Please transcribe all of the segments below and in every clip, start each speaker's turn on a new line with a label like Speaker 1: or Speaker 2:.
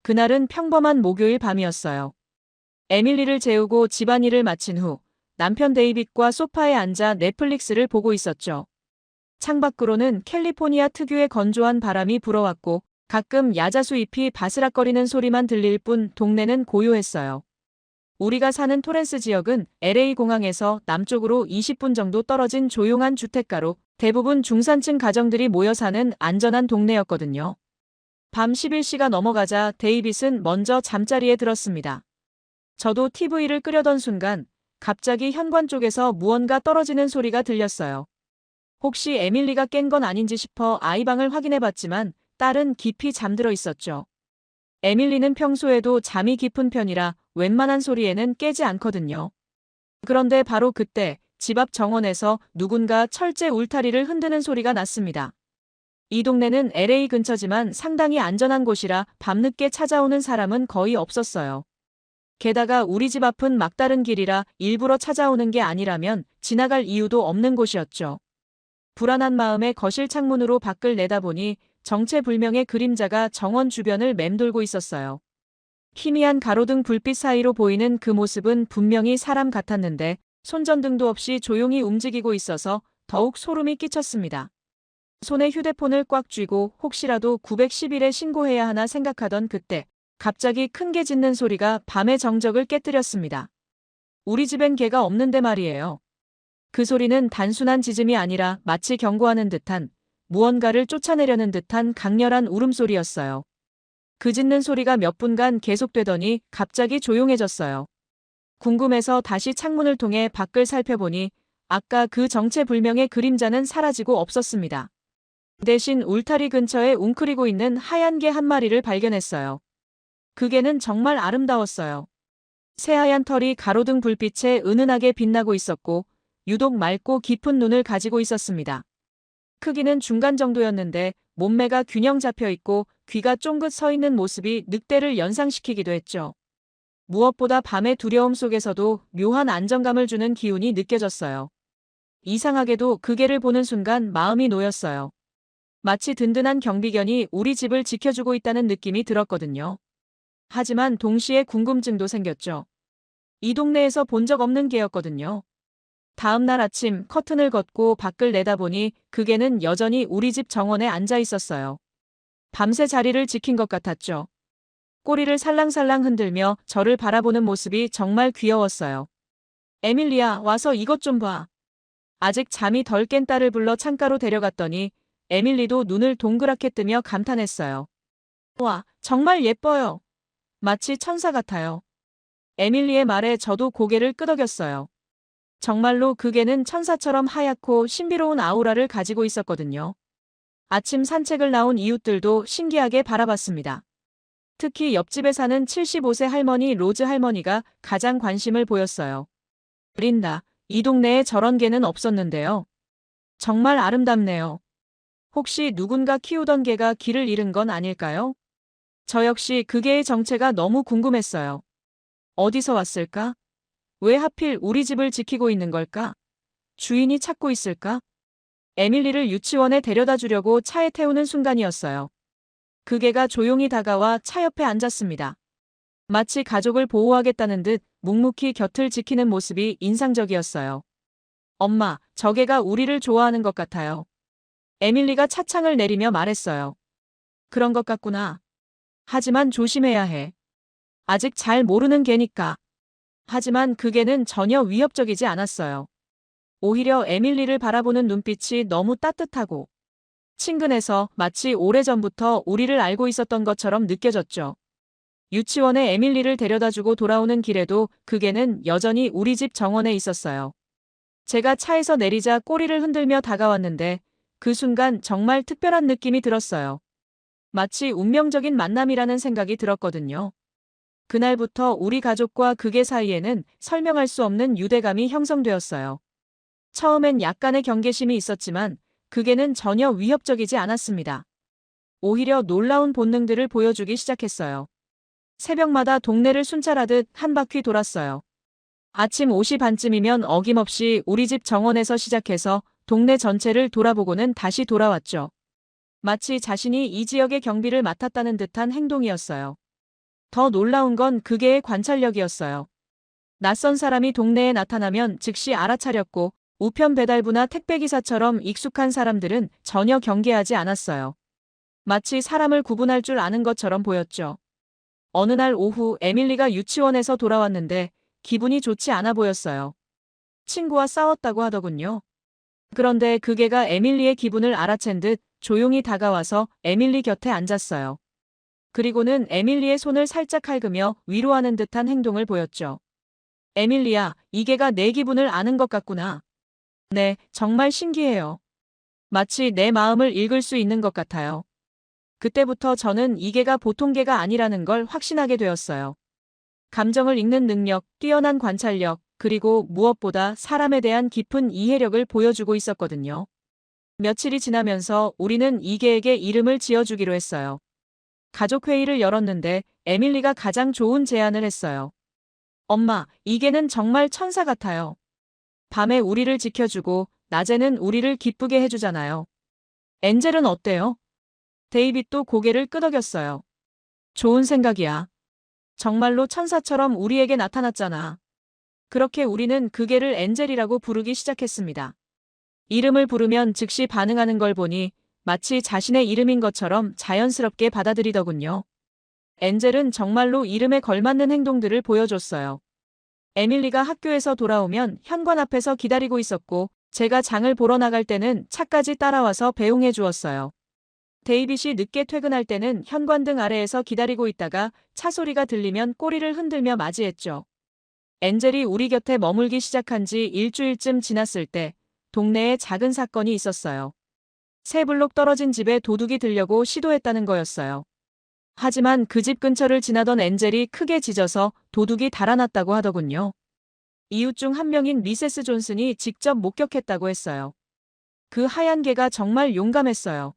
Speaker 1: 그날은 평범한 목요일 밤이었어요. 에밀리를 재우고 집안일을 마친 후 남편 데이빗과 소파에 앉아 넷플릭스를 보고 있었죠. 창밖으로는 캘리포니아 특유의 건조한 바람이 불어왔고 가끔 야자수 잎이 바스락거리는 소리만 들릴 뿐 동네는 고요했어요. 우리가 사는 토렌스 지역은 LA 공항에서 남쪽으로 20분 정도 떨어진 조용한 주택가로 대부분 중산층 가정들이 모여 사는 안전한 동네였거든요. 밤 11시가 넘어가자 데이빗은 먼저 잠자리에 들었습니다. 저도 TV를 끄려던 순간 갑자기 현관 쪽에서 무언가 떨어지는 소리가 들렸어요. 혹시 에밀리가 깬 건 아닌지 싶어 아이방을 확인해봤지만 딸은 깊이 잠들어 있었죠. 에밀리는 평소에도 잠이 깊은 편이라 웬만한 소리에는 깨지 않거든요. 그런데 바로 그때 집 앞 정원에서 누군가 철제 울타리를 흔드는 소리가 났습니다. 이 동네는 LA 근처지만 상당히 안전한 곳이라 밤늦게 찾아오는 사람은 거의 없었어요. 게다가 우리 집 앞은 막다른 길이라 일부러 찾아오는 게 아니라면 지나갈 이유도 없는 곳이었죠. 불안한 마음에 거실 창문으로 밖을 내다보니 정체불명의 그림자가 정원 주변을 맴돌고 있었어요. 희미한 가로등 불빛 사이로 보이는 그 모습은 분명히 사람 같았는데 손전등도 없이 조용히 움직이고 있어서 더욱 소름이 끼쳤습니다. 손에 휴대폰을 꽉 쥐고 혹시라도 911에 신고해야 하나 생각하던 그때 갑자기 큰 개 짖는 소리가 밤의 정적을 깨뜨렸습니다. 우리 집엔 개가 없는데 말이에요. 그 소리는 단순한 짖음이 아니라 마치 경고하는 듯한 무언가를 쫓아내려는 듯한 강렬한 울음소리였어요. 그 짖는 소리가 몇 분간 계속되더니 갑자기 조용해졌어요. 궁금해서 다시 창문을 통해 밖을 살펴보니 아까 그 정체불명의 그림자는 사라지고 없었습니다. 대신 울타리 근처에 웅크리고 있는 하얀 개 한 마리를 발견했어요. 그 개는 정말 아름다웠어요. 새하얀 털이 가로등 불빛에 은은하게 빛나고 있었고 유독 맑고 깊은 눈을 가지고 있었습니다. 크기는 중간 정도였는데 몸매가 균형 잡혀 있고 귀가 쫑긋 서 있는 모습이 늑대를 연상시키기도 했죠. 무엇보다 밤의 두려움 속에서도 묘한 안정감을 주는 기운이 느껴졌어요. 이상하게도 그 개를 보는 순간 마음이 놓였어요. 마치 든든한 경비견이 우리 집을 지켜주고 있다는 느낌이 들었거든요. 하지만 동시에 궁금증도 생겼죠. 이 동네에서 본 적 없는 개였거든요. 다음 날 아침 커튼을 걷고 밖을 내다보니 그 개는 여전히 우리 집 정원에 앉아 있었어요. 밤새 자리를 지킨 것 같았죠. 꼬리를 살랑살랑 흔들며 저를 바라보는 모습이 정말 귀여웠어요. 에밀리야, 와서 이것 좀 봐. 아직 잠이 덜 깬 딸을 불러 창가로 데려갔더니 에밀리도 눈을 동그랗게 뜨며 감탄했어요. 와, 정말 예뻐요. 마치 천사 같아요. 에밀리의 말에 저도 고개를 끄덕였어요. 정말로 그 개는 천사처럼 하얗고 신비로운 아우라를 가지고 있었거든요. 아침 산책을 나온 이웃들도 신기하게 바라봤습니다. 특히 옆집에 사는 75세 할머니 로즈 할머니가 가장 관심을 보였어요. 린다, 이 동네에 저런 개는 없었는데요. 정말 아름답네요. 혹시 누군가 키우던 개가 길을 잃은 건 아닐까요? 저 역시 그 개의 정체가 너무 궁금했어요. 어디서 왔을까? 왜 하필 우리 집을 지키고 있는 걸까? 주인이 찾고 있을까? 에밀리를 유치원에 데려다 주려고 차에 태우는 순간이었어요. 그 개가 조용히 다가와 차 옆에 앉았습니다. 마치 가족을 보호하겠다는 듯 묵묵히 곁을 지키는 모습이 인상적이었어요. 엄마, 저 개가 우리를 좋아하는 것 같아요. 에밀리가 차창을 내리며 말했어요. 그런 것 같구나. 하지만 조심해야 해. 아직 잘 모르는 개니까. 하지만 그 개는 전혀 위협적이지 않았어요. 오히려 에밀리를 바라보는 눈빛이 너무 따뜻하고 친근해서 마치 오래전부터 우리를 알고 있었던 것처럼 느껴졌죠. 유치원에 에밀리를 데려다주고 돌아오는 길에도 그 개는 여전히 우리 집 정원에 있었어요. 제가 차에서 내리자 꼬리를 흔들며 다가왔는데 그 순간 정말 특별한 느낌이 들었어요. 마치 운명적인 만남이라는 생각이 들었거든요. 그날부터 우리 가족과 그 개 사이에는 설명할 수 없는 유대감이 형성되었어요. 처음엔 약간의 경계심이 있었지만 그 개는 전혀 위협적이지 않았습니다. 오히려 놀라운 본능들을 보여주기 시작했어요. 새벽마다 동네를 순찰하듯 한 바퀴 돌았어요. 아침 5시 반쯤이면 어김없이 우리 집 정원에서 시작해서 동네 전체를 돌아보고는 다시 돌아왔죠. 마치 자신이 이 지역의 경비를 맡았다는 듯한 행동이었어요. 더 놀라운 건 그 개의 관찰력이었어요. 낯선 사람이 동네에 나타나면 즉시 알아차렸고 우편 배달부나 택배기사처럼 익숙한 사람들은 전혀 경계하지 않았어요. 마치 사람을 구분할 줄 아는 것처럼 보였죠. 어느 날 오후 에밀리가 유치원에서 돌아왔는데 기분이 좋지 않아 보였어요. 친구와 싸웠다고 하더군요. 그런데 그 개가 에밀리의 기분을 알아챈 듯 조용히 다가와서 에밀리 곁에 앉았어요. 그리고는 에밀리의 손을 살짝 핥으며 위로하는 듯한 행동을 보였죠. 에밀리야, 이 개가 내 기분을 아는 것 같구나. 네, 정말 신기해요. 마치 내 마음을 읽을 수 있는 것 같아요. 그때부터 저는 이 개가 보통 개가 아니라는 걸 확신하게 되었어요. 감정을 읽는 능력, 뛰어난 관찰력, 그리고 무엇보다 사람에 대한 깊은 이해력을 보여주고 있었거든요. 며칠이 지나면서 우리는 이 개에게 이름을 지어주기로 했어요. 가족회의를 열었는데 에밀리가 가장 좋은 제안을 했어요. 엄마, 이 개는 정말 천사 같아요. 밤에 우리를 지켜주고 낮에는 우리를 기쁘게 해주잖아요. 엔젤은 어때요? 데이빗도 고개를 끄덕였어요. 좋은 생각이야. 정말로 천사처럼 우리에게 나타났잖아. 그렇게 우리는 그 개를 엔젤이라고 부르기 시작했습니다. 이름을 부르면 즉시 반응하는 걸 보니 마치 자신의 이름인 것처럼 자연스럽게 받아들이더군요. 엔젤은 정말로 이름에 걸맞는 행동들을 보여줬어요. 에밀리가 학교에서 돌아오면 현관 앞에서 기다리고 있었고 제가 장을 보러 나갈 때는 차까지 따라와서 배웅해 주었어요. 데이빗이 늦게 퇴근할 때는 현관등 아래에서 기다리고 있다가 차 소리가 들리면 꼬리를 흔들며 맞이했죠. 엔젤이 우리 곁에 머물기 시작한 지 일주일쯤 지났을 때 동네에 작은 사건이 있었어요. 세 블록 떨어진 집에 도둑이 들려고 시도했다는 거였어요. 하지만 그 집 근처를 지나던 엔젤이 크게 짖어서 도둑이 달아났다고 하더군요. 이웃 중 한 명인 미세스 존슨이 직접 목격했다고 했어요. 그 하얀 개가 정말 용감했어요.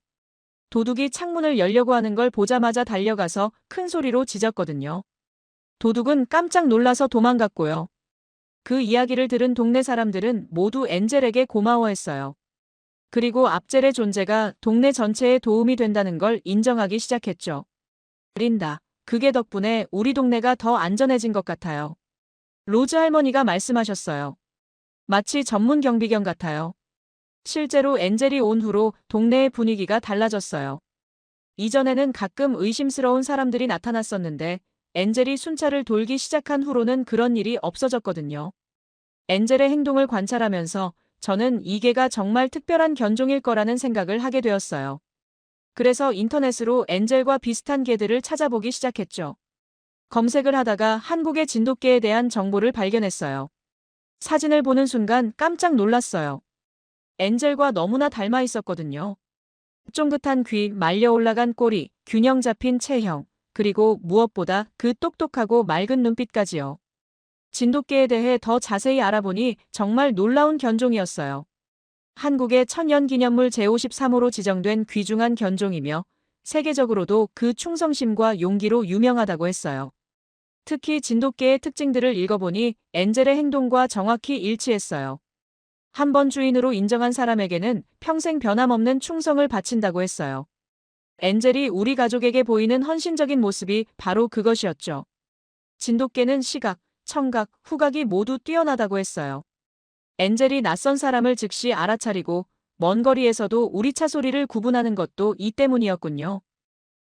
Speaker 1: 도둑이 창문을 열려고 하는 걸 보자마자 달려가서 큰 소리로 짖었거든요. 도둑은 깜짝 놀라서 도망갔고요. 그 이야기를 들은 동네 사람들은 모두 엔젤에게 고마워했어요. 그리고 압젤의 존재가 동네 전체에 도움이 된다는 걸 인정하기 시작했죠. 린다, 그게 덕분에 우리 동네가 더 안전해진 것 같아요. 로즈 할머니가 말씀하셨어요. 마치 전문 경비견 같아요. 실제로 엔젤이 온 후로 동네의 분위기가 달라졌어요. 이전에는 가끔 의심스러운 사람들이 나타났었는데 엔젤이 순찰을 돌기 시작한 후로는 그런 일이 없어졌거든요. 엔젤의 행동을 관찰하면서 저는 이 개가 정말 특별한 견종일 거라는 생각을 하게 되었어요. 그래서 인터넷으로 엔젤과 비슷한 개들을 찾아보기 시작했죠. 검색을 하다가 한국의 진돗개에 대한 정보를 발견했어요. 사진을 보는 순간 깜짝 놀랐어요. 엔젤과 너무나 닮아 있었거든요. 쫑긋한 귀, 말려 올라간 꼬리, 균형 잡힌 체형, 그리고 무엇보다 그 똑똑하고 맑은 눈빛까지요. 진돗개에 대해 더 자세히 알아보니 정말 놀라운 견종이었어요. 한국의 천연기념물 제53호로 지정된 귀중한 견종이며 세계적으로도 그 충성심과 용기로 유명하다고 했어요. 특히 진돗개의 특징들을 읽어보니 엔젤의 행동과 정확히 일치했어요. 한 번 주인으로 인정한 사람에게는 평생 변함없는 충성을 바친다고 했어요. 엔젤이 우리 가족에게 보이는 헌신적인 모습이 바로 그것이었죠. 진돗개는 시각, 청각, 후각이 모두 뛰어나다고 했어요. 엔젤이 낯선 사람을 즉시 알아차리고 먼 거리에서도 우리 차 소리를 구분하는 것도 이 때문이었군요.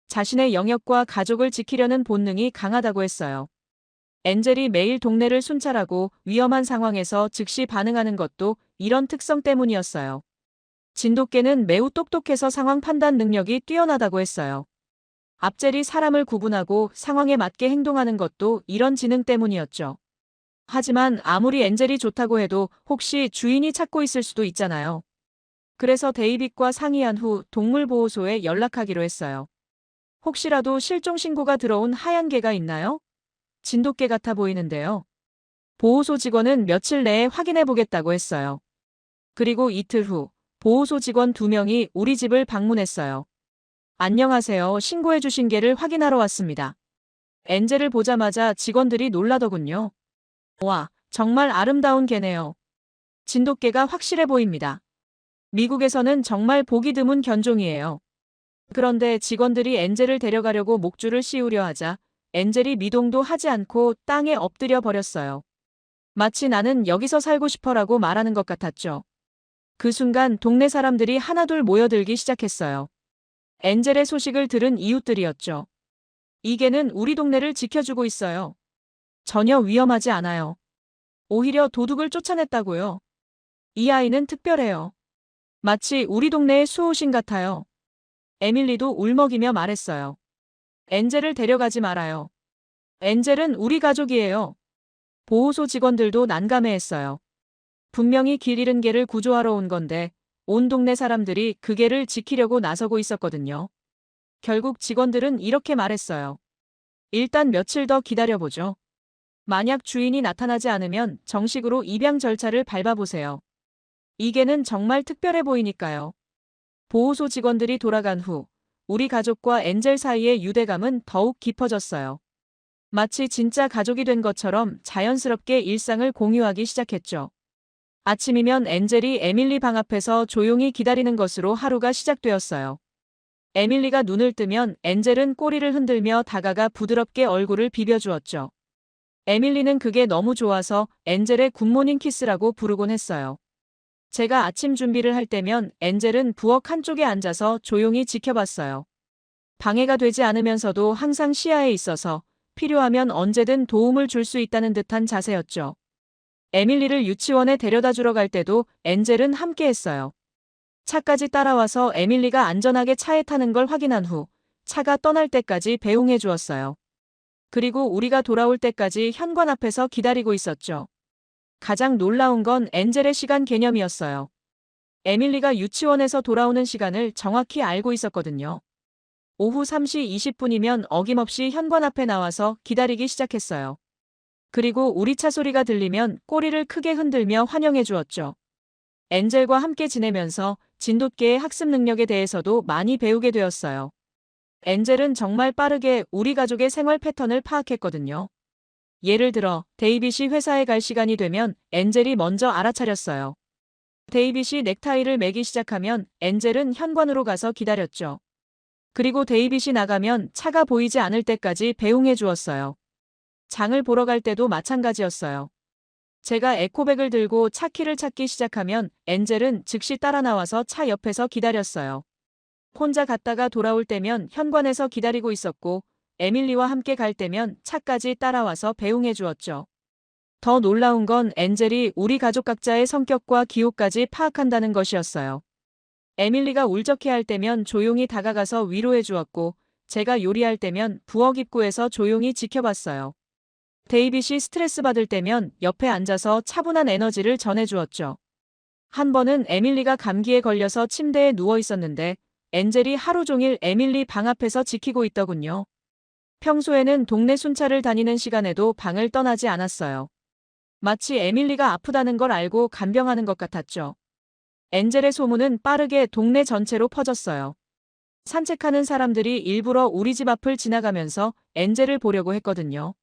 Speaker 1: 자신의 영역과 가족을 지키려는 본능이 강하다고 했어요. 엔젤이 매일 동네를 순찰하고 위험한 상황에서 즉시 반응하는 것도 이런 특성 때문이었어요. 진돗개는 매우 똑똑해서 상황 판단 능력이 뛰어나다고 했어요. 압젤이 사람을 구분하고 상황에 맞게 행동하는 것도 이런 지능 때문이었죠. 하지만 아무리 엔젤이 좋다고 해도 혹시 주인이 찾고 있을 수도 있잖아요. 그래서 데이빗과 상의한 후 동물보호소에 연락하기로 했어요. 혹시라도 실종 신고가 들어온 하얀 개가 있나요? 진돗개 같아 보이는데요. 보호소 직원은 며칠 내에 확인해 보겠다고 했어요. 그리고 이틀 후 보호소 직원 2명이 우리 집을 방문했어요. 안녕하세요. 신고해 주신 개를 확인하러 왔습니다. 엔젤을 보자마자 직원들이 놀라더군요. 와, 정말 아름다운 개네요. 진돗개가 확실해 보입니다. 미국에서는 정말 보기 드문 견종이에요. 그런데 직원들이 엔젤을 데려가려고 목줄을 씌우려 하자 엔젤이 미동도 하지 않고 땅에 엎드려 버렸어요. 마치 나는 여기서 살고 싶어라고 말하는 것 같았죠. 그 순간 동네 사람들이 하나둘 모여들기 시작했어요. 엔젤의 소식을 들은 이웃들이었죠. 이 개는 우리 동네를 지켜주고 있어요. 전혀 위험하지 않아요. 오히려 도둑을 쫓아냈다고요. 이 아이는 특별해요. 마치 우리 동네의 수호신 같아요. 에밀리도 울먹이며 말했어요. 엔젤을 데려가지 말아요. 엔젤은 우리 가족이에요. 보호소 직원들도 난감해했어요. 분명히 길 잃은 개를 구조하러 온 건데 온 동네 사람들이 그 개를 지키려고 나서고 있었거든요. 결국 직원들은 이렇게 말했어요. 일단 며칠 더 기다려보죠. 만약 주인이 나타나지 않으면 정식으로 입양 절차를 밟아보세요. 이 개는 정말 특별해 보이니까요. 보호소 직원들이 돌아간 후 우리 가족과 엔젤 사이의 유대감은 더욱 깊어졌어요. 마치 진짜 가족이 된 것처럼 자연스럽게 일상을 공유하기 시작했죠. 아침이면 엔젤이 에밀리 방 앞에서 조용히 기다리는 것으로 하루가 시작되었어요. 에밀리가 눈을 뜨면 엔젤은 꼬리를 흔들며 다가가 부드럽게 얼굴을 비벼주었죠. 에밀리는 그게 너무 좋아서 엔젤의 굿모닝 키스라고 부르곤 했어요. 제가 아침 준비를 할 때면 엔젤은 부엌 한쪽에 앉아서 조용히 지켜봤어요. 방해가 되지 않으면서도 항상 시야에 있어서 필요하면 언제든 도움을 줄 수 있다는 듯한 자세였죠. 에밀리를 유치원에 데려다 주러 갈 때도 엔젤은 함께 했어요. 차까지 따라와서 에밀리가 안전하게 차에 타는 걸 확인한 후 차가 떠날 때까지 배웅해 주었어요. 그리고 우리가 돌아올 때까지 현관 앞에서 기다리고 있었죠. 가장 놀라운 건 엔젤의 시간 개념이었어요. 에밀리가 유치원에서 돌아오는 시간을 정확히 알고 있었거든요. 오후 3시 20분이면 어김없이 현관 앞에 나와서 기다리기 시작했어요. 그리고 우리 차 소리가 들리면 꼬리를 크게 흔들며 환영해 주었죠. 엔젤과 함께 지내면서 진돗개의 학습 능력에 대해서도 많이 배우게 되었어요. 엔젤은 정말 빠르게 우리 가족의 생활 패턴을 파악했거든요. 예를 들어 데이빗이 회사에 갈 시간이 되면 엔젤이 먼저 알아차렸어요. 데이빗이 넥타이를 매기 시작하면 엔젤은 현관으로 가서 기다렸죠. 그리고 데이빗이 나가면 차가 보이지 않을 때까지 배웅해 주었어요. 장을 보러 갈 때도 마찬가지였어요. 제가 에코백을 들고 차 키를 찾기 시작하면 엔젤은 즉시 따라 나와서 차 옆에서 기다렸어요. 혼자 갔다가 돌아올 때면 현관에서 기다리고 있었고 에밀리와 함께 갈 때면 차까지 따라와서 배웅해 주었죠. 더 놀라운 건 엔젤이 우리 가족 각자의 성격과 기호까지 파악한다는 것이었어요. 에밀리가 울적해할 때면 조용히 다가가서 위로해 주었고 제가 요리할 때면 부엌 입구에서 조용히 지켜봤어요. 데이빗이 스트레스 받을 때면 옆에 앉아서 차분한 에너지를 전해주었죠. 한 번은 에밀리가 감기에 걸려서 침대에 누워 있었는데 엔젤이 하루 종일 에밀리 방 앞에서 지키고 있더군요. 평소에는 동네 순찰을 다니는 시간에도 방을 떠나지 않았어요. 마치 에밀리가 아프다는 걸 알고 간병하는 것 같았죠. 엔젤의 소문은 빠르게 동네 전체로 퍼졌어요. 산책하는 사람들이 일부러 우리 집 앞을 지나가면서 엔젤을 보려고 했거든요.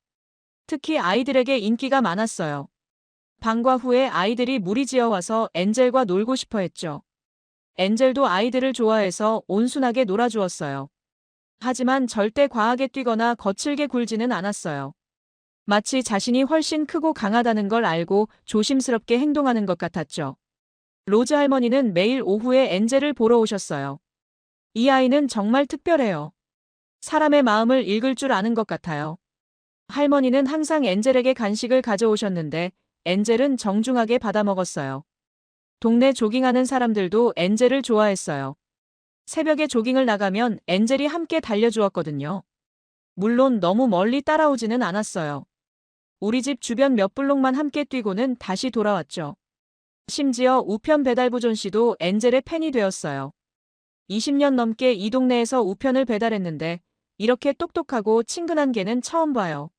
Speaker 1: 특히 아이들에게 인기가 많았어요. 방과 후에 아이들이 무리지어 와서 엔젤과 놀고 싶어 했죠. 엔젤도 아이들을 좋아해서 온순하게 놀아주었어요. 하지만 절대 과하게 뛰거나 거칠게 굴지는 않았어요. 마치 자신이 훨씬 크고 강하다는 걸 알고 조심스럽게 행동하는 것 같았죠. 로즈 할머니는 매일 오후에 엔젤을 보러 오셨어요. 이 아이는 정말 특별해요. 사람의 마음을 읽을 줄 아는 것 같아요. 할머니는 항상 엔젤에게 간식을 가져오셨는데 엔젤은 정중하게 받아먹었어요. 동네 조깅하는 사람들도 엔젤을 좋아했어요. 새벽에 조깅을 나가면 엔젤이 함께 달려주었거든요. 물론 너무 멀리 따라오지는 않았어요. 우리 집 주변 몇 블록만 함께 뛰고는 다시 돌아왔죠. 심지어 우편 배달부 존 씨도 엔젤의 팬이 되었어요. 20년 넘게 이 동네에서 우편을 배달했는데 이렇게 똑똑하고 친근한 개는 처음 봐요.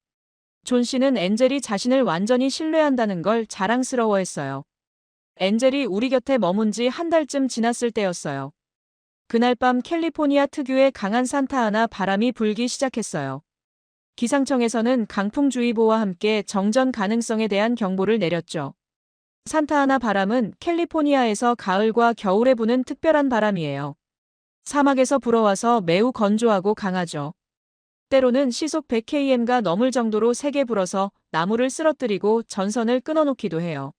Speaker 1: 존 씨는 엔젤이 자신을 완전히 신뢰한다는 걸 자랑스러워했어요. 엔젤이 우리 곁에 머문 지 한 달쯤 지났을 때였어요. 그날 밤 캘리포니아 특유의 강한 산타아나 바람이 불기 시작했어요. 기상청에서는 강풍주의보와 함께 정전 가능성에 대한 경보를 내렸죠. 산타아나 바람은 캘리포니아에서 가을과 겨울에 부는 특별한 바람이에요. 사막에서 불어와서 매우 건조하고 강하죠. 때로는 시속 100km가 넘을 정도로 세게 불어서 나무를 쓰러뜨리고 전선을 끊어놓기도 해요.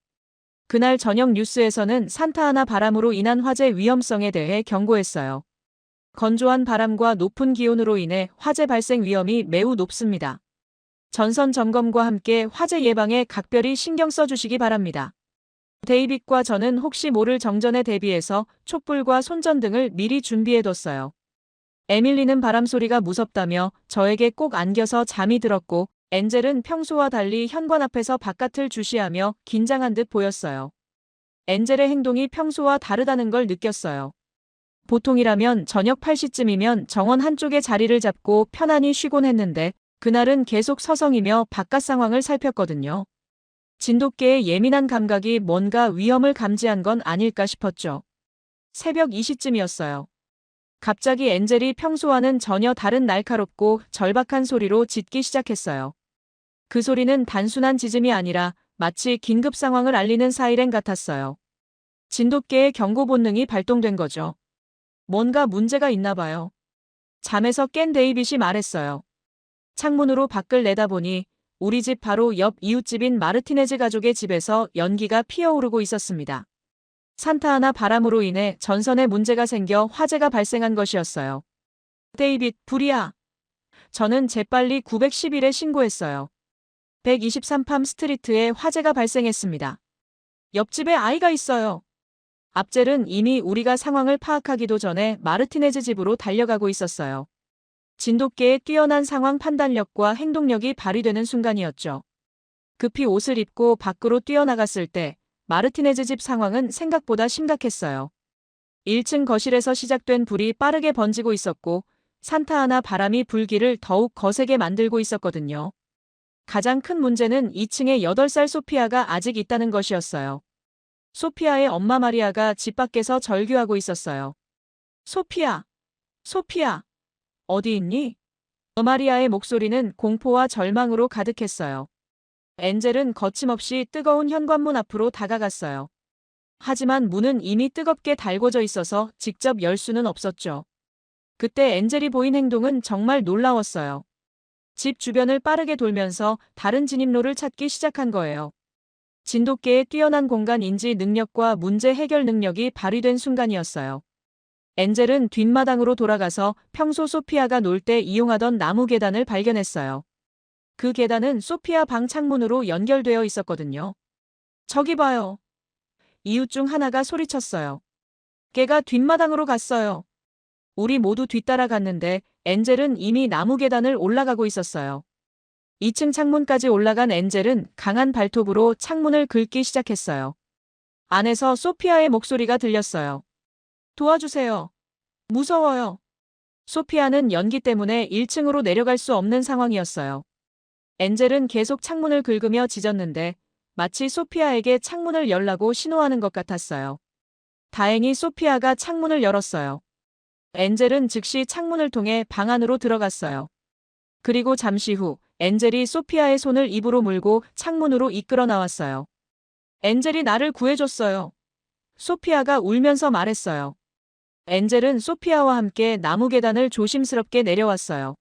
Speaker 1: 그날 저녁 뉴스에서는 산타아나 바람으로 인한 화재 위험성에 대해 경고했어요. 건조한 바람과 높은 기온으로 인해 화재 발생 위험이 매우 높습니다. 전선 점검과 함께 화재 예방에 각별히 신경 써주시기 바랍니다. 데이빗과 저는 혹시 모를 정전에 대비해서 촛불과 손전등을 미리 준비해뒀어요. 에밀리는 바람 소리가 무섭다며 저에게 꼭 안겨서 잠이 들었고, 엔젤은 평소와 달리 현관 앞에서 바깥을 주시하며 긴장한 듯 보였어요. 엔젤의 행동이 평소와 다르다는 걸 느꼈어요. 보통이라면 저녁 8시쯤이면 정원 한쪽에 자리를 잡고 편안히 쉬곤 했는데, 그날은 계속 서성이며 바깥 상황을 살폈거든요. 진돗개의 예민한 감각이 뭔가 위험을 감지한 건 아닐까 싶었죠. 새벽 2시쯤이었어요. 갑자기 엔젤이 평소와는 전혀 다른 날카롭고 절박한 소리로 짖기 시작했어요. 그 소리는 단순한 짖음이 아니라 마치 긴급 상황을 알리는 사이렌 같았어요. 진돗개의 경고 본능이 발동된 거죠. 뭔가 문제가 있나 봐요. 잠에서 깬 데이빗이 말했어요. 창문으로 밖을 내다보니 우리 집 바로 옆 이웃집인 마르티네즈 가족의 집에서 연기가 피어오르고 있었습니다. 산타아나 바람으로 인해 전선에 문제가 생겨 화재가 발생한 것이었어요. 데이빗, 불이야. 저는 재빨리 911에 신고했어요. 123팜 스트리트에 화재가 발생했습니다. 옆집에 아이가 있어요. 압젤은 이미 우리가 상황을 파악하기도 전에 마르티네즈 집으로 달려가고 있었어요. 진돗개의 뛰어난 상황 판단력과 행동력이 발휘되는 순간이었죠. 급히 옷을 입고 밖으로 뛰어나갔을 때 마르티네즈 집 상황은 생각보다 심각했어요. 1층 거실에서 시작된 불이 빠르게 번지고 있었고 산타아나 바람이 불길을 더욱 거세게 만들고 있었거든요. 가장 큰 문제는 2층에 8살 소피아가 아직 있다는 것이었어요. 소피아의 엄마 마리아가 집 밖에서 절규하고 있었어요. 소피아, 소피아, 어디 있니? 마리아의 목소리는 공포와 절망으로 가득했어요. 엔젤은 거침없이 뜨거운 현관문 앞으로 다가갔어요. 하지만 문은 이미 뜨겁게 달궈져 있어서 직접 열 수는 없었죠. 그때 엔젤이 보인 행동은 정말 놀라웠어요. 집 주변을 빠르게 돌면서 다른 진입로를 찾기 시작한 거예요. 진돗개의 뛰어난 공간 인지 능력과 문제 해결 능력이 발휘된 순간이었어요. 엔젤은 뒷마당으로 돌아가서 평소 소피아가 놀 때 이용하던 나무 계단을 발견했어요. 그 계단은 소피아 방 창문으로 연결되어 있었거든요. 저기 봐요. 이웃 중 하나가 소리쳤어요. 걔가 뒷마당으로 갔어요. 우리 모두 뒤따라 갔는데 엔젤은 이미 나무 계단을 올라가고 있었어요. 2층 창문까지 올라간 엔젤은 강한 발톱으로 창문을 긁기 시작했어요. 안에서 소피아의 목소리가 들렸어요. 도와주세요. 무서워요. 소피아는 연기 때문에 1층으로 내려갈 수 없는 상황이었어요. 엔젤은 계속 창문을 긁으며 짖었는데 마치 소피아에게 창문을 열라고 신호하는 것 같았어요. 다행히 소피아가 창문을 열었어요. 엔젤은 즉시 창문을 통해 방 안으로 들어갔어요. 그리고 잠시 후 엔젤이 소피아의 손을 입으로 물고 창문으로 이끌어 나왔어요. 엔젤이 나를 구해줬어요. 소피아가 울면서 말했어요. 엔젤은 소피아와 함께 나무 계단을 조심스럽게 내려왔어요.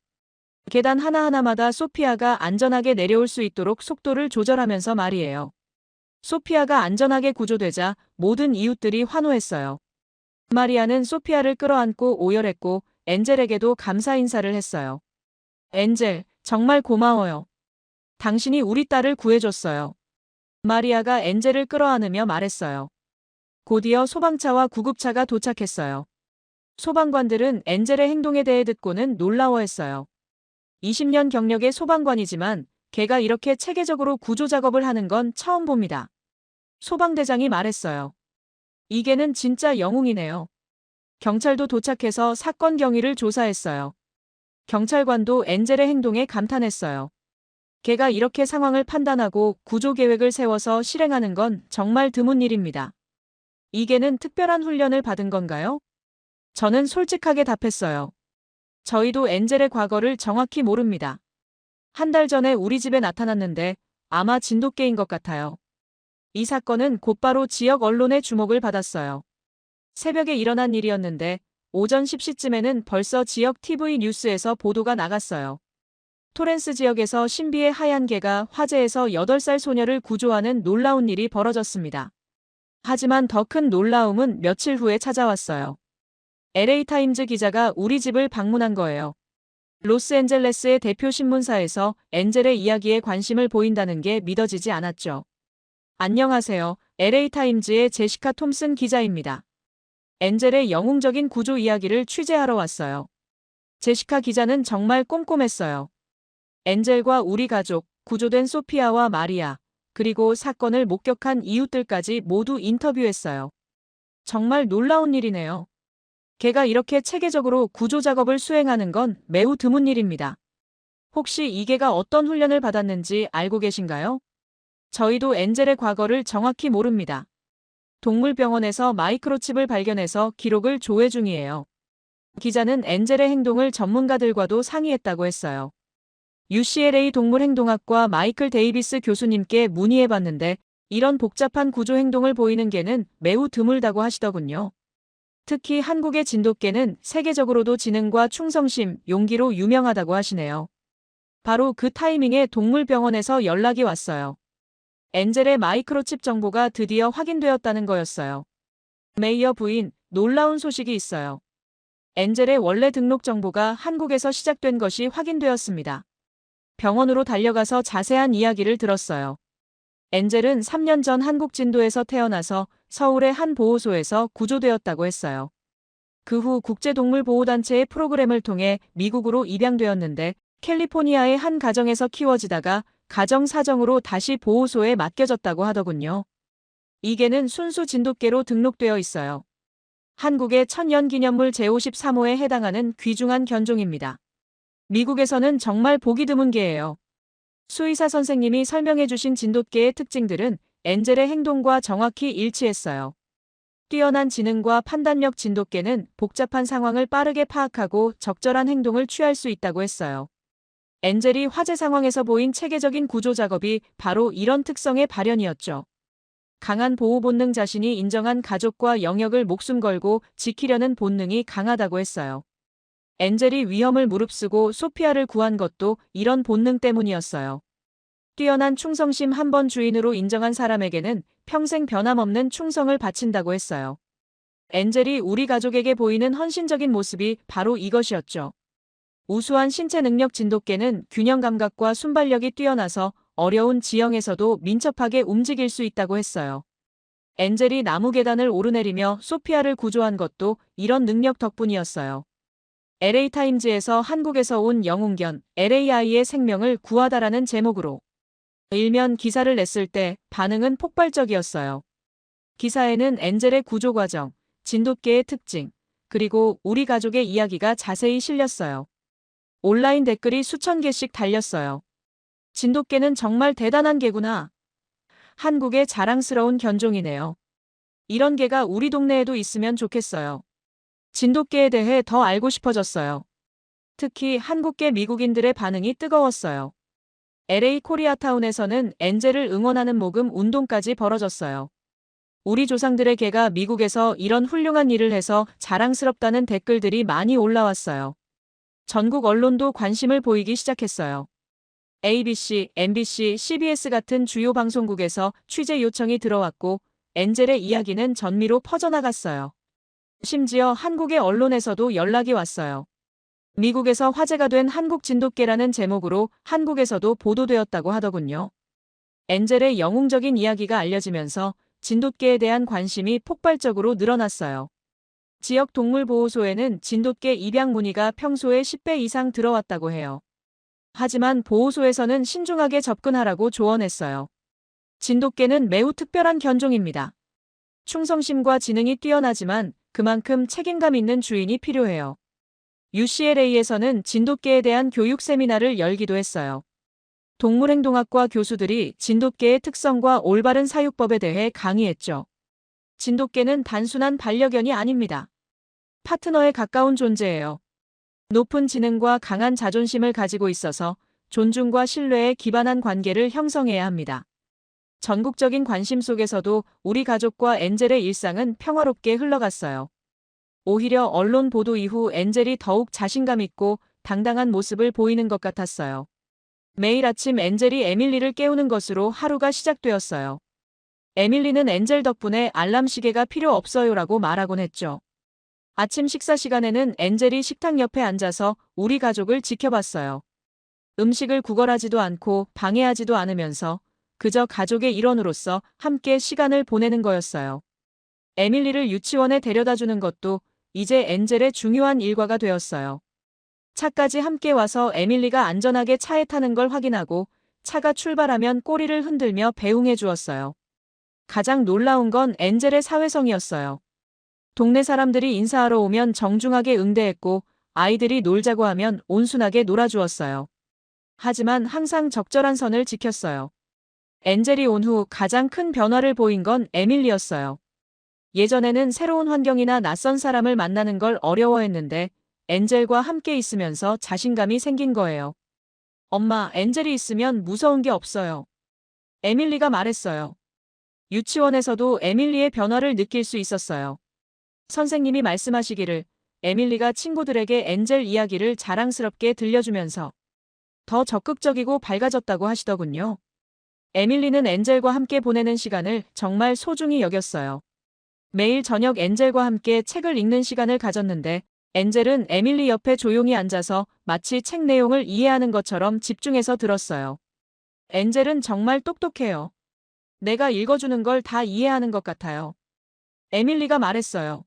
Speaker 1: 계단 하나하나마다 소피아가 안전하게 내려올 수 있도록 속도를 조절하면서 말이에요. 소피아가 안전하게 구조되자 모든 이웃들이 환호했어요. 마리아는 소피아를 끌어안고 오열했고 엔젤에게도 감사 인사를 했어요. 엔젤, 정말 고마워요. 당신이 우리 딸을 구해줬어요. 마리아가 엔젤을 끌어안으며 말했어요. 곧이어 소방차와 구급차가 도착했어요. 소방관들은 엔젤의 행동에 대해 듣고는 놀라워했어요. 20년 경력의 소방관이지만 걔가 이렇게 체계적으로 구조 작업을 하는 건 처음 봅니다. 소방대장이 말했어요. 이 개는 진짜 영웅이네요. 경찰도 도착해서 사건 경위를 조사했어요. 경찰관도 엔젤의 행동에 감탄했어요. 걔가 이렇게 상황을 판단하고 구조 계획을 세워서 실행하는 건 정말 드문 일입니다. 이 개는 특별한 훈련을 받은 건가요? 저는 솔직하게 답했어요. 저희도 엔젤의 과거를 정확히 모릅니다. 한 달 전에 우리 집에 나타났는데 아마 진돗개인 것 같아요. 이 사건은 곧바로 지역 언론의 주목을 받았어요. 새벽에 일어난 일이었는데 오전 10시쯤에는 벌써 지역 TV 뉴스에서 보도가 나갔어요. 토렌스 지역에서 신비의 하얀 개가 화재에서 8살 소녀를 구조하는 놀라운 일이 벌어졌습니다. 하지만 더 큰 놀라움은 며칠 후에 찾아왔어요. LA타임즈 기자가 우리 집을 방문한 거예요. 로스앤젤레스의 대표 신문사에서 엔젤의 이야기에 관심을 보인다는 게 믿어지지 않았죠. 안녕하세요. LA타임즈의 제시카 톰슨 기자입니다. 엔젤의 영웅적인 구조 이야기를 취재하러 왔어요. 제시카 기자는 정말 꼼꼼했어요. 엔젤과 우리 가족, 구조된 소피아와 마리아, 그리고 사건을 목격한 이웃들까지 모두 인터뷰했어요. 정말 놀라운 일이네요. 걔가 이렇게 체계적으로 구조 작업을 수행하는 건 매우 드문 일입니다. 혹시 이 개가 어떤 훈련을 받았는지 알고 계신가요? 저희도 엔젤의 과거를 정확히 모릅니다. 동물병원에서 마이크로칩을 발견해서 기록을 조회 중이에요. 기자는 엔젤의 행동을 전문가들과도 상의했다고 했어요. UCLA 동물행동학과 마이클 데이비스 교수님께 문의해봤는데 이런 복잡한 구조 행동을 보이는 개는 매우 드물다고 하시더군요. 특히 한국의 진돗개는 세계적으로도 지능과 충성심, 용기로 유명하다고 하시네요. 바로 그 타이밍에 동물병원에서 연락이 왔어요. 엔젤의 마이크로칩 정보가 드디어 확인되었다는 거였어요. 메이어 부인, 놀라운 소식이 있어요. 엔젤의 원래 등록 정보가 한국에서 시작된 것이 확인되었습니다. 병원으로 달려가서 자세한 이야기를 들었어요. 엔젤은 3년 전 한국 진도에서 태어나서 서울의 한 보호소에서 구조되었다고 했어요. 그 후 국제동물보호단체의 프로그램을 통해 미국으로 입양되었는데 캘리포니아의 한 가정에서 키워지다가 가정 사정으로 다시 보호소에 맡겨졌다고 하더군요. 이 개는 순수 진돗개로 등록되어 있어요. 한국의 천연기념물 제53호에 해당하는 귀중한 견종입니다. 미국에서는 정말 보기 드문 개예요. 수의사 선생님이 설명해 주신 진돗개의 특징들은 엔젤의 행동과 정확히 일치했어요. 뛰어난 지능과 판단력 진돗개는 복잡한 상황을 빠르게 파악하고 적절한 행동을 취할 수 있다고 했어요. 엔젤이 화재 상황에서 보인 체계적인 구조 작업이 바로 이런 특성의 발현이었죠. 강한 보호 본능, 자신이 인정한 가족과 영역을 목숨 걸고 지키려는 본능이 강하다고 했어요. 엔젤이 위험을 무릅쓰고 소피아를 구한 것도 이런 본능 때문이었어요. 뛰어난 충성심, 한 번 주인으로 인정한 사람에게는 평생 변함없는 충성을 바친다고 했어요. 엔젤이 우리 가족에게 보이는 헌신적인 모습이 바로 이것이었죠. 우수한 신체 능력, 진돗개는 균형 감각과 순발력이 뛰어나서 어려운 지형에서도 민첩하게 움직일 수 있다고 했어요. 엔젤이 나무 계단을 오르내리며 소피아를 구조한 것도 이런 능력 덕분이었어요. LA타임즈에서 한국에서 온 영웅견 LAI의 생명을 구하다라는 제목으로 일면 기사를 냈을 때 반응은 폭발적이었어요. 기사에는 엔젤의 구조 과정, 진돗개의 특징, 그리고 우리 가족의 이야기가 자세히 실렸어요. 온라인 댓글이 수천 개씩 달렸어요. 진돗개는 정말 대단한 개구나. 한국의 자랑스러운 견종이네요. 이런 개가 우리 동네에도 있으면 좋겠어요. 진돗개에 대해 더 알고 싶어졌어요. 특히 한국계 미국인들의 반응이 뜨거웠어요. LA 코리아타운에서는 엔젤을 응원하는 모금 운동까지 벌어졌어요. 우리 조상들의 개가 미국에서 이런 훌륭한 일을 해서 자랑스럽다는 댓글들이 많이 올라왔어요. 전국 언론도 관심을 보이기 시작했어요. ABC, MBC, CBS 같은 주요 방송국에서 취재 요청이 들어왔고 엔젤의 이야기는 전미로 퍼져나갔어요. 심지어 한국의 언론에서도 연락이 왔어요. 미국에서 화제가 된 한국 진돗개라는 제목으로 한국에서도 보도되었다고 하더군요. 엔젤의 영웅적인 이야기가 알려지면서 진돗개에 대한 관심이 폭발적으로 늘어났어요. 지역 동물보호소에는 진돗개 입양 문의가 평소의 10배 이상 들어왔다고 해요. 하지만 보호소에서는 신중하게 접근하라고 조언했어요. 진돗개는 매우 특별한 견종입니다. 충성심과 지능이 뛰어나지만 그만큼 책임감 있는 주인이 필요해요. UCLA에서는 진돗개에 대한 교육 세미나를 열기도 했어요. 동물행동학과 교수들이 진돗개의 특성과 올바른 사육법에 대해 강의했죠. 진돗개는 단순한 반려견이 아닙니다. 파트너에 가까운 존재예요. 높은 지능과 강한 자존심을 가지고 있어서 존중과 신뢰에 기반한 관계를 형성해야 합니다. 전국적인 관심 속에서도 우리 가족과 엔젤의 일상은 평화롭게 흘러갔어요. 오히려 언론 보도 이후 엔젤이 더욱 자신감 있고 당당한 모습을 보이는 것 같았어요. 매일 아침 엔젤이 에밀리를 깨우는 것으로 하루가 시작되었어요. 에밀리는 엔젤 덕분에 알람 시계가 필요 없어요라고 말하곤 했죠. 아침 식사 시간에는 엔젤이 식탁 옆에 앉아서 우리 가족을 지켜봤어요. 음식을 구걸하지도 않고 방해하지도 않으면서 그저 가족의 일원으로서 함께 시간을 보내는 거였어요. 에밀리를 유치원에 데려다 주는 것도 이제 엔젤의 중요한 일과가 되었어요. 차까지 함께 와서 에밀리가 안전하게 차에 타는 걸 확인하고 차가 출발하면 꼬리를 흔들며 배웅해 주었어요. 가장 놀라운 건 엔젤의 사회성이었어요. 동네 사람들이 인사하러 오면 정중하게 응대했고 아이들이 놀자고 하면 온순하게 놀아주었어요. 하지만 항상 적절한 선을 지켰어요. 엔젤이 온 후 가장 큰 변화를 보인 건 에밀리였어요. 예전에는 새로운 환경이나 낯선 사람을 만나는 걸 어려워했는데 엔젤과 함께 있으면서 자신감이 생긴 거예요. 엄마, 엔젤이 있으면 무서운 게 없어요. 에밀리가 말했어요. 유치원에서도 에밀리의 변화를 느낄 수 있었어요. 선생님이 말씀하시기를 에밀리가 친구들에게 엔젤 이야기를 자랑스럽게 들려주면서 더 적극적이고 밝아졌다고 하시더군요. 에밀리는 엔젤과 함께 보내는 시간을 정말 소중히 여겼어요. 매일 저녁 엔젤과 함께 책을 읽는 시간을 가졌는데 엔젤은 에밀리 옆에 조용히 앉아서 마치 책 내용을 이해하는 것처럼 집중해서 들었어요. 엔젤은 정말 똑똑해요. 내가 읽어주는 걸 다 이해하는 것 같아요. 에밀리가 말했어요.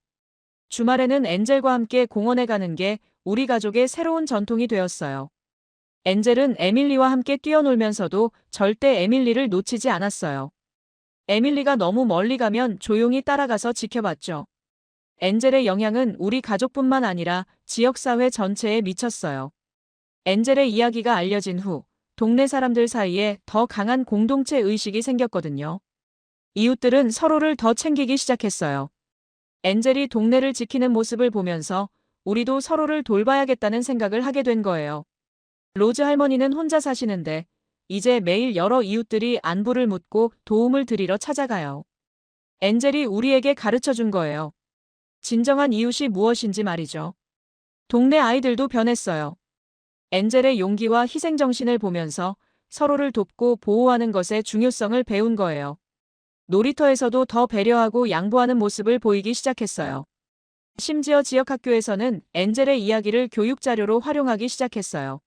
Speaker 1: 주말에는 엔젤과 함께 공원에 가는 게 우리 가족의 새로운 전통이 되었어요. 엔젤은 에밀리와 함께 뛰어놀면서도 절대 에밀리를 놓치지 않았어요. 에밀리가 너무 멀리 가면 조용히 따라가서 지켜봤죠. 엔젤의 영향은 우리 가족뿐만 아니라 지역사회 전체에 미쳤어요. 엔젤의 이야기가 알려진 후 동네 사람들 사이에 더 강한 공동체 의식이 생겼거든요. 이웃들은 서로를 더 챙기기 시작했어요. 엔젤이 동네를 지키는 모습을 보면서 우리도 서로를 돌봐야겠다는 생각을 하게 된 거예요. 로즈 할머니는 혼자 사시는데 이제 매일 여러 이웃들이 안부를 묻고 도움을 드리러 찾아가요. 엔젤이 우리에게 가르쳐 준 거예요. 진정한 이웃이 무엇인지 말이죠. 동네 아이들도 변했어요. 엔젤의 용기와 희생정신을 보면서 서로를 돕고 보호하는 것의 중요성을 배운 거예요. 놀이터에서도 더 배려하고 양보하는 모습을 보이기 시작했어요. 심지어 지역 학교에서는 엔젤의 이야기를 교육자료로 활용하기 시작했어요.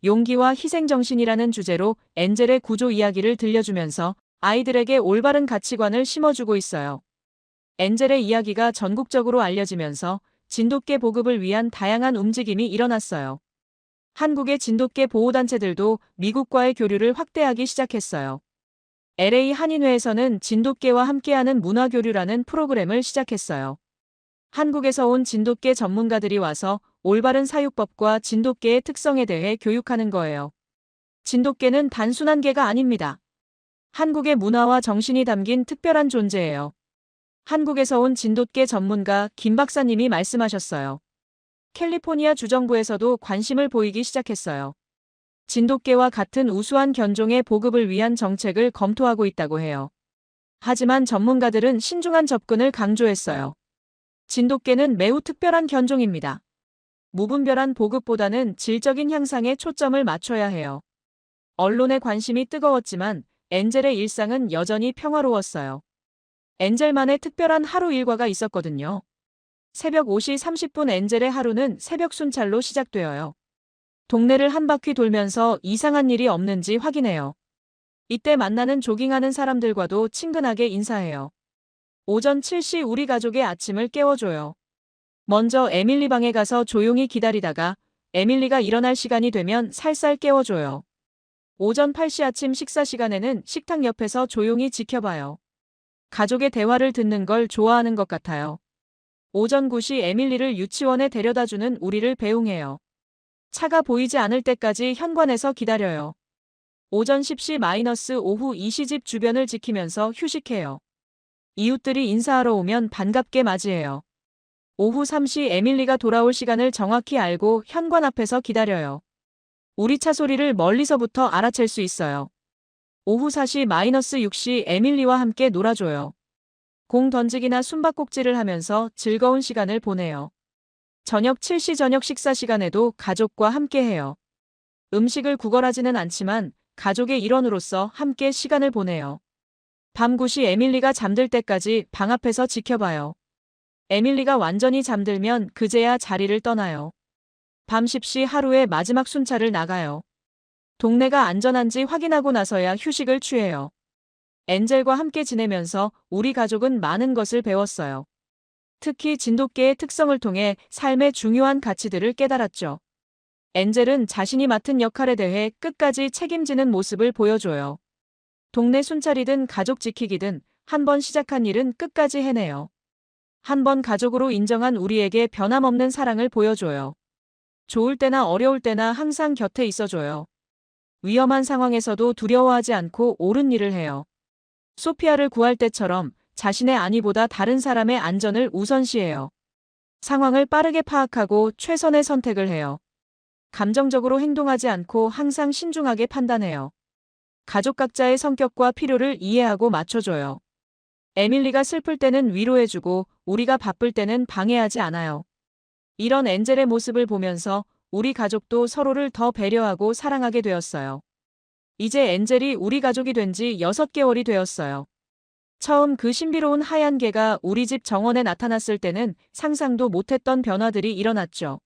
Speaker 1: 용기와 희생정신이라는 주제로 엔젤의 구조 이야기를 들려주면서 아이들에게 올바른 가치관을 심어주고 있어요. 엔젤의 이야기가 전국적으로 알려지면서 진돗개 보급을 위한 다양한 움직임이 일어났어요. 한국의 진돗개 보호단체들도 미국과의 교류를 확대하기 시작했어요. LA 한인회에서는 진돗개와 함께하는 문화교류라는 프로그램을 시작했어요. 한국에서 온 진돗개 전문가들이 와서 올바른 사육법과 진돗개의 특성에 대해 교육하는 거예요. 진돗개는 단순한 개가 아닙니다. 한국의 문화와 정신이 담긴 특별한 존재예요. 한국에서 온 진돗개 전문가 김 박사님이 말씀하셨어요. 캘리포니아 주정부에서도 관심을 보이기 시작했어요. 진돗개와 같은 우수한 견종의 보급을 위한 정책을 검토하고 있다고 해요. 하지만 전문가들은 신중한 접근을 강조했어요. 진돗개는 매우 특별한 견종입니다. 무분별한 보급보다는 질적인 향상에 초점을 맞춰야 해요. 언론의 관심이 뜨거웠지만 엔젤의 일상은 여전히 평화로웠어요. 엔젤만의 특별한 하루 일과가 있었거든요. 새벽 5시 30분 엔젤의 하루는 새벽 순찰로 시작되어요. 동네를 한 바퀴 돌면서 이상한 일이 없는지 확인해요. 이때 만나는 조깅하는 사람들과도 친근하게 인사해요. 오전 7시 우리 가족의 아침을 깨워줘요. 먼저 에밀리 방에 가서 조용히 기다리다가 에밀리가 일어날 시간이 되면 살살 깨워줘요. 오전 8시 아침 식사 시간에는 식탁 옆에서 조용히 지켜봐요. 가족의 대화를 듣는 걸 좋아하는 것 같아요. 오전 9시 에밀리를 유치원에 데려다주는 우리를 배웅해요. 차가 보이지 않을 때까지 현관에서 기다려요. 오전 10시 오후 2시 집 주변을 지키면서 휴식해요. 이웃들이 인사하러 오면 반갑게 맞이해요. 오후 3시 에밀리가 돌아올 시간을 정확히 알고 현관 앞에서 기다려요. 우리 차 소리를 멀리서부터 알아챌 수 있어요. 오후 4시-6시 에밀리와 함께 놀아줘요. 공 던지기나 숨바꼭질을 하면서 즐거운 시간을 보내요. 저녁 7시 저녁 식사 시간에도 가족과 함께 해요. 음식을 구걸하지는 않지만 가족의 일원으로서 함께 시간을 보내요. 밤 9시 에밀리가 잠들 때까지 방 앞에서 지켜봐요. 에밀리가 완전히 잠들면 그제야 자리를 떠나요. 밤 10시 하루의 마지막 순찰을 나가요. 동네가 안전한지 확인하고 나서야 휴식을 취해요. 엔젤과 함께 지내면서 우리 가족은 많은 것을 배웠어요. 특히 진돗개의 특성을 통해 삶의 중요한 가치들을 깨달았죠. 엔젤은 자신이 맡은 역할에 대해 끝까지 책임지는 모습을 보여줘요. 동네 순찰이든 가족 지키기든 한 번 시작한 일은 끝까지 해내요. 한 번 가족으로 인정한 우리에게 변함없는 사랑을 보여줘요. 좋을 때나 어려울 때나 항상 곁에 있어줘요. 위험한 상황에서도 두려워하지 않고 옳은 일을 해요. 소피아를 구할 때처럼 자신의 안위보다 다른 사람의 안전을 우선시해요. 상황을 빠르게 파악하고 최선의 선택을 해요. 감정적으로 행동하지 않고 항상 신중하게 판단해요. 가족 각자의 성격과 필요를 이해하고 맞춰줘요. 에밀리가 슬플 때는 위로해주고 우리가 바쁠 때는 방해하지 않아요. 이런 엔젤의 모습을 보면서 우리 가족도 서로를 더 배려하고 사랑하게 되었어요. 이제 엔젤이 우리 가족이 된 지 6개월이 되었어요. 처음 그 신비로운 하얀 개가 우리 집 정원에 나타났을 때는 상상도 못했던 변화들이 일어났죠.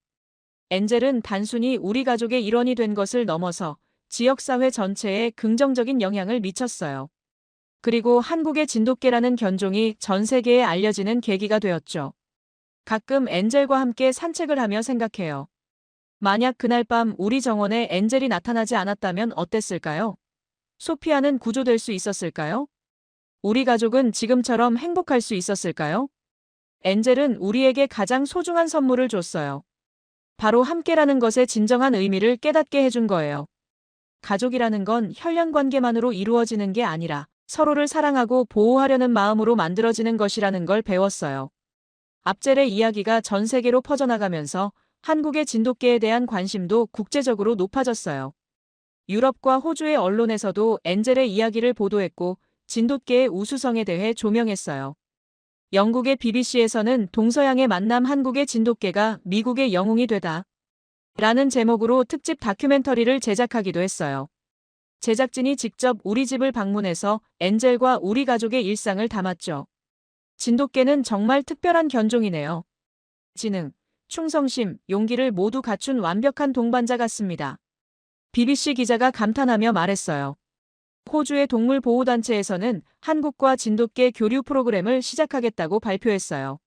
Speaker 1: 엔젤은 단순히 우리 가족의 일원이 된 것을 넘어서 지역사회 전체에 긍정적인 영향을 미쳤어요. 그리고 한국의 진돗개라는 견종이 전 세계에 알려지는 계기가 되었죠. 가끔 엔젤과 함께 산책을 하며 생각해요. 만약 그날 밤 우리 정원에 엔젤이 나타나지 않았다면 어땠을까요? 소피아는 구조될 수 있었을까요? 우리 가족은 지금처럼 행복할 수 있었을까요? 엔젤은 우리에게 가장 소중한 선물을 줬어요. 바로 함께라는 것의 진정한 의미를 깨닫게 해준 거예요. 가족이라는 건 혈연 관계만으로 이루어지는 게 아니라 서로를 사랑하고 보호하려는 마음으로 만들어지는 것이라는 걸 배웠어요. 앞젤의 이야기가 전 세계로 퍼져나가면서 한국의 진돗개에 대한 관심도 국제적으로 높아졌어요. 유럽과 호주의 언론에서도 엔젤의 이야기를 보도했고 진돗개의 우수성에 대해 조명했어요. 영국의 BBC에서는 동서양의 만남 한국의 진돗개가 미국의 영웅이 되다 라는 제목으로 특집 다큐멘터리를 제작하기도 했어요. 제작진이 직접 우리 집을 방문해서 엔젤과 우리 가족의 일상을 담았죠. 진돗개는 정말 특별한 견종이네요. 지능, 충성심, 용기를 모두 갖춘 완벽한 동반자 같습니다. BBC 기자가 감탄하며 말했어요. 호주의 동물보호단체에서는 한국과 진돗개 교류 프로그램을 시작하겠다고 발표했어요.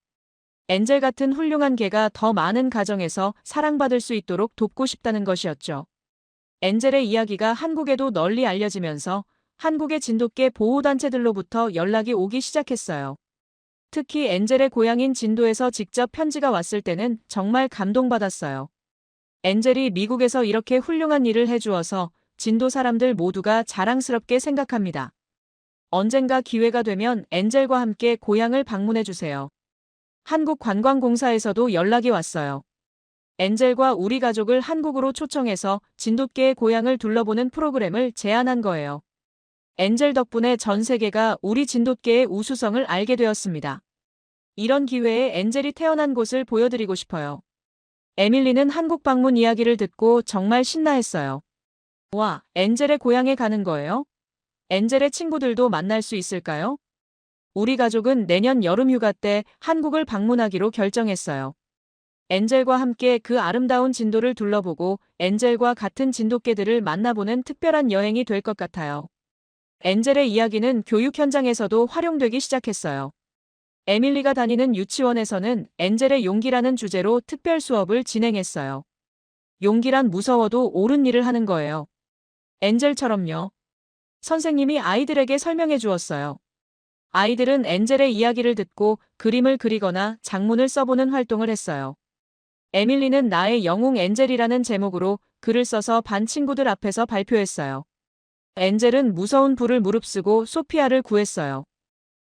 Speaker 1: 엔젤 같은 훌륭한 개가 더 많은 가정에서 사랑받을 수 있도록 돕고 싶다는 것이었죠. 엔젤의 이야기가 한국에도 널리 알려지면서 한국의 진돗개 보호단체들로부터 연락이 오기 시작했어요. 특히 엔젤의 고향인 진도에서 직접 편지가 왔을 때는 정말 감동받았어요. 엔젤이 미국에서 이렇게 훌륭한 일을 해주어서 진도 사람들 모두가 자랑스럽게 생각합니다. 언젠가 기회가 되면 엔젤과 함께 고향을 방문해주세요. 한국관광공사에서도 연락이 왔어요. 엔젤과 우리 가족을 한국으로 초청해서 진돗개의 고향을 둘러보는 프로그램을 제안한 거예요. 엔젤 덕분에 전 세계가 우리 진돗개의 우수성을 알게 되었습니다. 이런 기회에 엔젤이 태어난 곳을 보여드리고 싶어요. 에밀리는 한국 방문 이야기를 듣고 정말 신나했어요. 와, 엔젤의 고향에 가는 거예요? 엔젤의 친구들도 만날 수 있을까요? 우리 가족은 내년 여름 휴가 때 한국을 방문하기로 결정했어요. 엔젤과 함께 그 아름다운 진도를 둘러보고 엔젤과 같은 진돗개들을 만나보는 특별한 여행이 될 것 같아요. 엔젤의 이야기는 교육 현장에서도 활용되기 시작했어요. 에밀리가 다니는 유치원에서는 엔젤의 용기라는 주제로 특별 수업을 진행했어요. 용기란 무서워도 옳은 일을 하는 거예요. 엔젤처럼요. 선생님이 아이들에게 설명해 주었어요. 아이들은 엔젤의 이야기를 듣고 그림을 그리거나 장문을 써보는 활동을 했어요. 에밀리는 나의 영웅 엔젤이라는 제목으로 글을 써서 반 친구들 앞에서 발표했어요. 엔젤은 무서운 불을 무릅쓰고 소피아를 구했어요.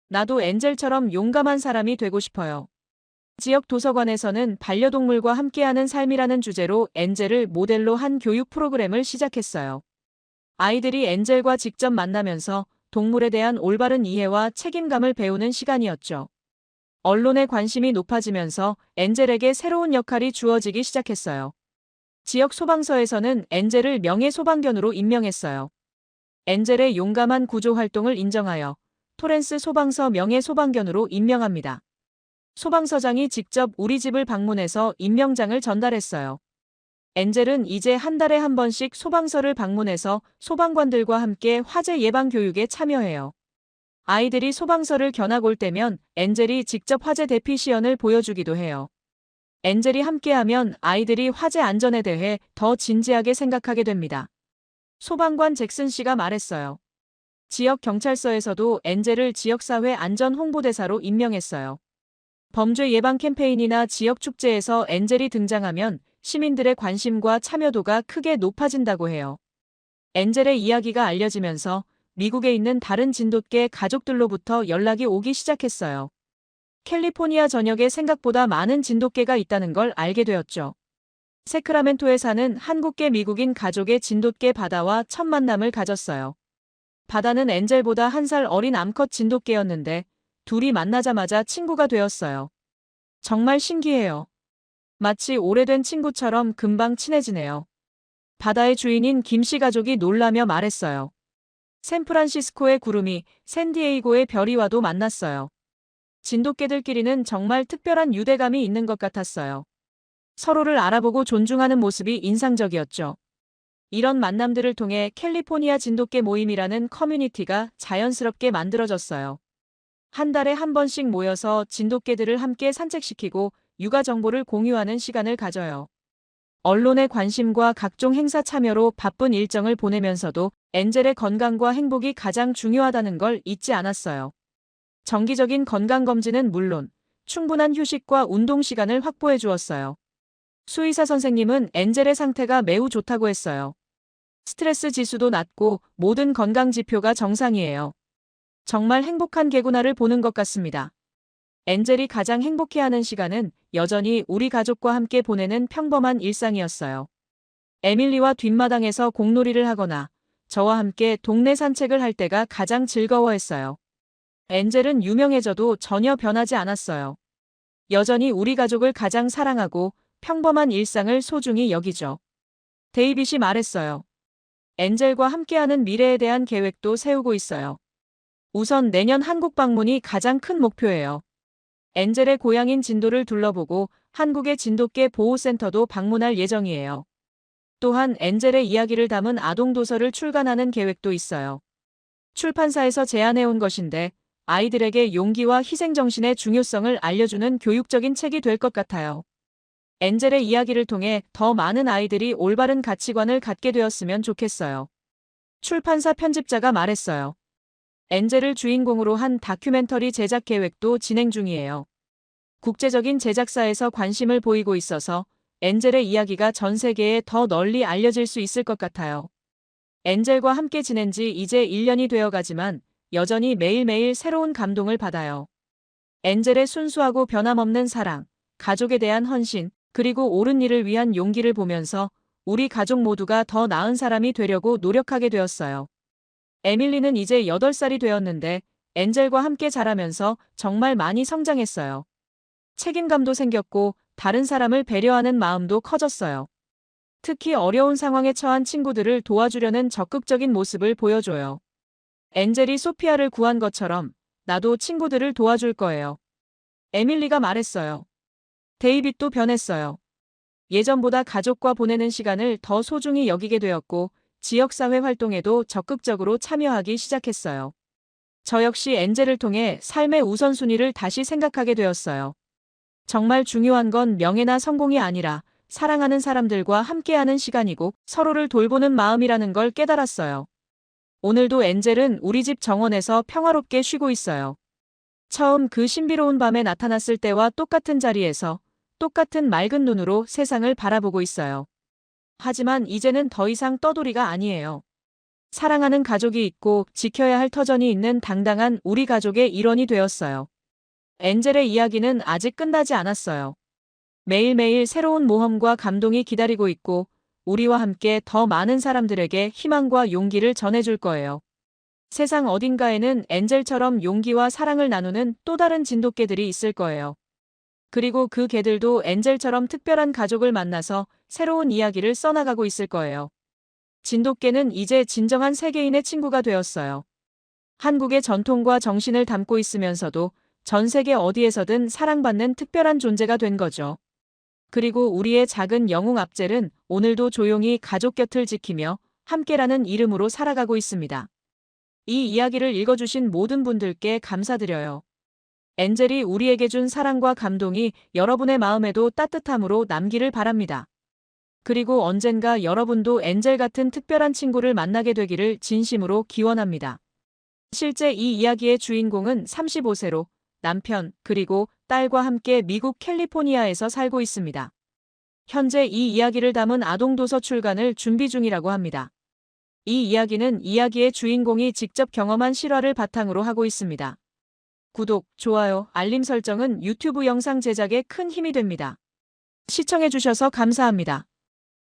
Speaker 1: 나도 엔젤처럼 용감한 사람이 되고 싶어요. 지역 도서관에서는 반려동물과 함께하는 삶이라는 주제로 엔젤을 모델로 한 교육 프로그램을 시작했어요. 아이들이 엔젤과 직접 만나면서 동물에 대한 올바른 이해와 책임감을 배우는 시간이었죠. 언론의 관심이 높아지면서 엔젤에게 새로운 역할이 주어지기 시작했어요. 지역 소방서에서는 엔젤을 명예소방견으로 임명했어요. 엔젤의 용감한 구조 활동을 인정하여 토렌스 소방서 명예소방견으로 임명합니다. 소방서장이 직접 우리 집을 방문해서 임명장을 전달했어요. 엔젤은 이제 한 달에 한 번씩 소방서를 방문해서 소방관들과 함께 화재 예방 교육에 참여해요. 아이들이 소방서를 견학 올 때면 엔젤이 직접 화재 대피 시연을 보여주기도 해요. 엔젤이 함께하면 아이들이 화재 안전에 대해 더 진지하게 생각하게 됩니다. 소방관 잭슨 씨가 말했어요. 지역 경찰서에서도 엔젤을 지역사회 안전 홍보대사로 임명했어요. 범죄 예방 캠페인이나 지역 축제에서 엔젤이 등장하면 시민들의 관심과 참여도가 크게 높아진다고 해요. 엔젤의 이야기가 알려지면서 미국에 있는 다른 진돗개 가족들로부터 연락이 오기 시작했어요. 캘리포니아 전역에 생각보다 많은 진돗개가 있다는 걸 알게 되었죠. 세크라멘토에 사는 한국계 미국인 가족의 진돗개 바다와 첫 만남을 가졌어요. 바다는 엔젤보다 1살 어린 암컷 진돗개였는데 둘이 만나자마자 친구가 되었어요. 정말 신기해요. 마치 오래된 친구처럼 금방 친해지네요. 바다의 주인인 김씨 가족이 놀라며 말했어요. 샌프란시스코의 구름이 샌디에이고의 별이와도 만났어요. 진돗개들끼리는 정말 특별한 유대감이 있는 것 같았어요. 서로를 알아보고 존중하는 모습이 인상적이었죠. 이런 만남들을 통해 캘리포니아 진돗개 모임이라는 커뮤니티가 자연스럽게 만들어졌어요. 한 달에 한 번씩 모여서 진돗개들을 함께 산책시키고 육아 정보를 공유하는 시간을 가져요. 언론의 관심과 각종 행사 참여로 바쁜 일정을 보내면서도 엔젤의 건강과 행복이 가장 중요하다는 걸 잊지 않았어요. 정기적인 건강검진은 물론 충분한 휴식과 운동 시간을 확보해 주었어요. 수의사 선생님은 엔젤의 상태가 매우 좋다고 했어요. 스트레스 지수도 낮고 모든 건강 지표가 정상이에요. 정말 행복한 개구나를 보는 것 같습니다. 엔젤이 가장 행복해하는 시간은 여전히 우리 가족과 함께 보내는 평범한 일상이었어요. 에밀리와 뒷마당에서 공놀이를 하거나 저와 함께 동네 산책을 할 때가 가장 즐거워했어요. 엔젤은 유명해져도 전혀 변하지 않았어요. 여전히 우리 가족을 가장 사랑하고 평범한 일상을 소중히 여기죠. 데이빗이 말했어요. 엔젤과 함께하는 미래에 대한 계획도 세우고 있어요. 우선 내년 한국 방문이 가장 큰 목표예요. 엔젤의 고향인 진도를 둘러보고 한국의 진돗개 보호센터도 방문할 예정이에요. 또한 엔젤의 이야기를 담은 아동 도서를 출간하는 계획도 있어요. 출판사에서 제안해온 것인데 아이들에게 용기와 희생정신의 중요성을 알려주는 교육적인 책이 될 것 같아요. 엔젤의 이야기를 통해 더 많은 아이들이 올바른 가치관을 갖게 되었으면 좋겠어요. 출판사 편집자가 말했어요. 엔젤을 주인공으로 한 다큐멘터리 제작 계획도 진행 중이에요. 국제적인 제작사에서 관심을 보이고 있어서 엔젤의 이야기가 전 세계에 더 널리 알려질 수 있을 것 같아요. 엔젤과 함께 지낸 지 이제 1년이 되어가지만 여전히 매일매일 새로운 감동을 받아요. 엔젤의 순수하고 변함없는 사랑, 가족에 대한 헌신, 그리고 옳은 일을 위한 용기를 보면서 우리 가족 모두가 더 나은 사람이 되려고 노력하게 되었어요. 에밀리는 이제 8살이 되었는데 엔젤과 함께 자라면서 정말 많이 성장했어요. 책임감도 생겼고 다른 사람을 배려하는 마음도 커졌어요. 특히 어려운 상황에 처한 친구들을 도와주려는 적극적인 모습을 보여줘요. 엔젤이 소피아를 구한 것처럼 나도 친구들을 도와줄 거예요. 에밀리가 말했어요. 데이빗도 변했어요. 예전보다 가족과 보내는 시간을 더 소중히 여기게 되었고 지역사회 활동에도 적극적으로 참여하기 시작했어요. 저 역시 엔젤을 통해 삶의 우선순위를 다시 생각하게 되었어요. 정말 중요한 건 명예나 성공이 아니라 사랑하는 사람들과 함께하는 시간이고 서로를 돌보는 마음이라는 걸 깨달았어요. 오늘도 엔젤은 우리 집 정원에서 평화롭게 쉬고 있어요. 처음 그 신비로운 밤에 나타났을 때와 똑같은 자리에서 똑같은 맑은 눈으로 세상을 바라보고 있어요. 하지만 이제는 더 이상 떠돌이가 아니에요. 사랑하는 가족이 있고 지켜야 할 터전이 있는 당당한 우리 가족의 일원이 되었어요. 엔젤의 이야기는 아직 끝나지 않았어요. 매일매일 새로운 모험과 감동이 기다리고 있고 우리와 함께 더 많은 사람들에게 희망과 용기를 전해줄 거예요. 세상 어딘가에는 엔젤처럼 용기와 사랑을 나누는 또 다른 진돗개들이 있을 거예요. 그리고 그 개들도 엔젤처럼 특별한 가족을 만나서 새로운 이야기를 써나가고 있을 거예요. 진돗개는 이제 진정한 세계인의 친구가 되었어요. 한국의 전통과 정신을 담고 있으면서도 전 세계 어디에서든 사랑받는 특별한 존재가 된 거죠. 그리고 우리의 작은 영웅 앞젤은 오늘도 조용히 가족 곁을 지키며 함께라는 이름으로 살아가고 있습니다. 이 이야기를 읽어주신 모든 분들께 감사드려요. 엔젤이 우리에게 준 사랑과 감동이 여러분의 마음에도 따뜻함으로 남기를 바랍니다. 그리고 언젠가 여러분도 엔젤 같은 특별한 친구를 만나게 되기를 진심으로 기원합니다. 실제 이 이야기의 주인공은 35세로 남편 그리고 딸과 함께 미국 캘리포니아에서 살고 있습니다. 현재 이 이야기를 담은 아동도서 출간을 준비 중이라고 합니다. 이 이야기는 이야기의 주인공이 직접 경험한 실화를 바탕으로 하고 있습니다. 구독, 좋아요, 알림 설정은 유튜브 영상 제작에 큰 힘이 됩니다. 시청해주셔서 감사합니다.